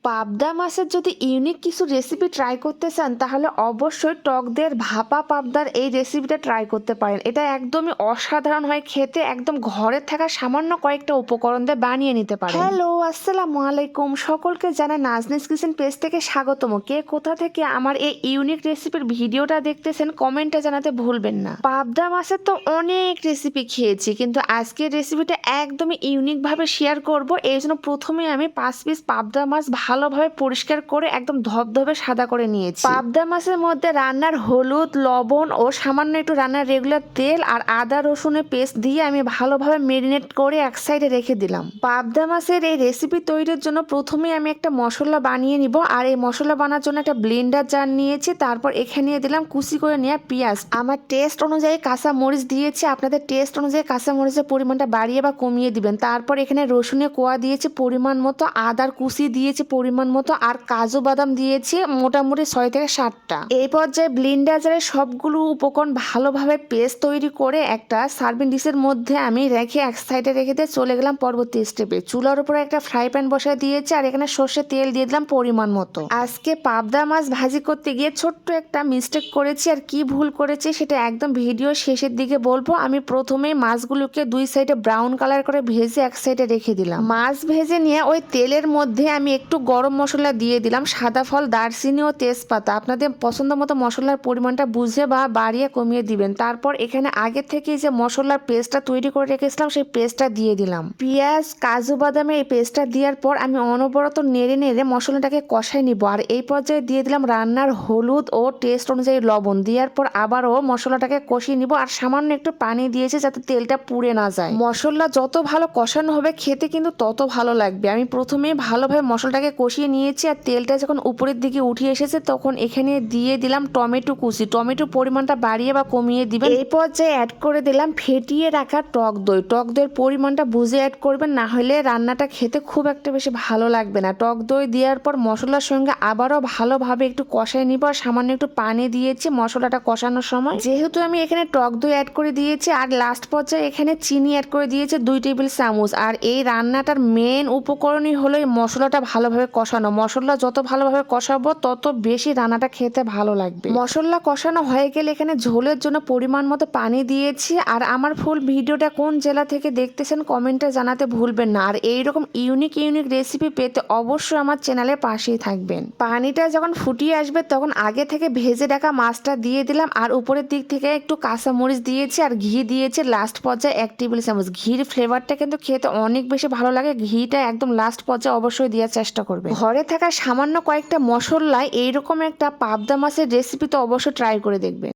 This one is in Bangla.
পাবদা মাছের যদি ইউনিক কিছু রেসিপি ট্রাই করতে চান তাহলে অবশ্যই টক দইয়ের ভাপা পাবদার এই রেসিপিটা ট্রাই করতে পারেন। এটা একদমই অসাধারণ হয় খেতে, একদম ঘরে থাকা সামান্য কয়েকটা উপকরণ দিয়ে বানিয়ে নিতে পারেন। হ্যালো, আসসালামু আলাইকুম। সকলকে জানাই নাজনিস কিচেন পেজ থেকে স্বাগতম। কে কোথা থেকে আমার এই ইউনিক রেসিপির ভিডিওটা দেখতেছেন কমেন্টে জানাতে ভুলবেন না। পাবদা মাছের তো অনেক রেসিপি খেয়েছি, কিন্তু আজকের রেসিপিটা একদমই ইউনিক ভাবে শেয়ার করব। এই জন্য প্রথমে আমি 5 পিস পাবদা মাছ ভালোভাবে পরিষ্কার করে একদম ধবধবে সাদা করে নিয়েছি। পাবদা মাছের মধ্যে রান্নার হলুদ, লবণ ও সামান্য একটু রান্নার রেগুলার তেল আর আদা রসুনের পেস্ট দিয়ে আমি ভালোভাবে মেরিনেট করে এক সাইডে রেখে দিলাম। পাবদা মাছের এই রেসিপি তৈরির জন্য প্রথমে আমি একটা মশলা বানিয়ে নিব। আর এই মশলা বানার জন্য একটা ব্লেন্ডার জার নিয়েছি। তারপর এখানে দিলাম কুচি করে নেওয়া পেঁয়াজ। আমার টেস্ট অনুযায়ী কাঁচা মরিচ দিয়েছি, আপনাদের টেস্ট অনুযায়ী কাঁচা মরিচের পরিমাণটা বাড়িয়ে বা কমিয়ে দিবেন। তারপর এখানে রসুনের কোয়া দিয়েছি পরিমাণ মতো, আদার কুচি দিয়েছি পরিমাণ মতো, আর কাজু বাদাম দিয়েছি মোটামুটি 6 থেকে 7টা। এই পর্যায়ে ব্লেন্ডারে সবগুলো উপকরণ ভালোভাবে পেস্ট তৈরি করে একটা সার্ভিং ডিশের মধ্যে আমি রেখে এক সাইডে রেখে দিয়ে চলে গেলাম পরবর্তী স্টেপে। চুলার উপরে একটা ফ্রাই প্যান বসিয়ে দিয়েছি আর এখানে সর্ষের তেল দিয়ে দিলাম পরিমাণ মতো। আজকে পাবদা মাছ ভাজি করতে গিয়ে ছোট্ট একটা মিস্টেক করেছি, আর কি ভুল করেছি সেটা একদম ভিডিও শেষের দিকে বলবো। আমি প্রথমে মাছগুলোকে দুই সাইডে ব্রাউন কালার করে ভেজে এক সাইডে রেখে দিলাম। মাছ ভেজে নিয়ে ওই তেলের মধ্যে আমি একটু গরম মশলা দিয়ে দিলাম, সাদা ফল, দারচিনি ও তেজপাতা। আপনাদের পছন্দ মতো মশলার পরিমাণটা বুঝে বা বাড়িয়ে কমিয়ে দিবেন। তারপর এখানে আগে থেকে যে মশলার পেস্টটা তৈরি করে রেখেছিলাম সেই পেস্টটা দিয়ে দিলাম। পেঁয়াজ, কাজু বাদামের এই পেস্টটা দেওয়ার পর আমি অনবরত নেড়ে নেড়ে মশলাটাকে কষাই নিব। আর এই পর্যায়ে দিয়ে দিলাম রান্নার হলুদ ও টেস্ট অনুযায়ী লবণ। দেওয়ার পর আবারও মশলাটাকে কষিয়ে নিব আর সামান্য একটু পানি দিয়েছি যাতে তেলটা পুড়ে না যায়। মশলা যত ভালো কষানো হবে খেতে কিন্তু তত ভালো লাগবে। আমি প্রথমে ভালোভাবে মশলাটাকে কষিয়ে নিয়েছি আর তেলটা যখন উপরের দিকে উঠে এসেছে তখন এখানে দিয়ে দিলাম টমেটো কুচি। টমেটো পরিমাণটা বাড়িয়ে বা কমিয়ে দিবেন। এই পর্যায়ে অ্যাড করে দিলাম ফেটিয়ে রাখা টক দই। টক দইয়ের পরিমাণটা বুঝে অ্যাড করবেন, না হলে রান্নাটা খেতে খুব একটা বেশি ভালো লাগবে না। টক দই দেওয়ার পর মশলার সঙ্গে আবারও ভালোভাবে একটু কষাই নিব আর সামান্য একটু পানি দিয়েছি মশলাটা কষানোর সময়। যেহেতু আমি এখানে টক দই অ্যাড করে দিয়েছি আর লাস্ট পর্যায়ে এখানে চিনি অ্যাড করে দিয়েছি 2 টেবিল চামচ। আর এই রান্নাটার মেন উপকরণই হলো এই মশলাটা ভালোভাবে কষানো। মশলা যত ভালোভাবে কষাবো তত বেশি রান্নাটা খেতে ভালো লাগবে। মশলা কষানো হয়ে গেলে এখানে ঝোলের জন্য পরিমাণ মতো পানি দিয়েছি। আর আমার ফুল ভিডিওটা কোন জেলা থেকে দেখতেছেন কমেন্টে জানাতে ভুলবেন না। আর এইরকম ইউনিক রেসিপি পেতে অবশ্যই আমার চ্যানেলের পাশেই থাকবেন। পানিটা যখন ফুটিয়ে আসবে তখন আগে থেকে ভেজে রাখা মাছটা দিয়ে দিলাম আর উপরের দিক থেকে একটু কাঁচা মরিচ দিয়েছি আর ঘি দিয়েছি লাস্ট পর্যায়ে 1 টেবিল চামচ। ঘির ফ্লেভারটা কিন্তু খেতে অনেক বেশি ভালো লাগে। ঘিটা একদম লাস্ট পর্যায়ে অবশ্যই দেওয়ার চেষ্টা করবে। ঘরে থাকা সামান্য কয়েকটা মশলায় এইরকম একটা পাবদা মাছের রেসিপি তো অবশ্যই ট্রাই করে দেখবেন।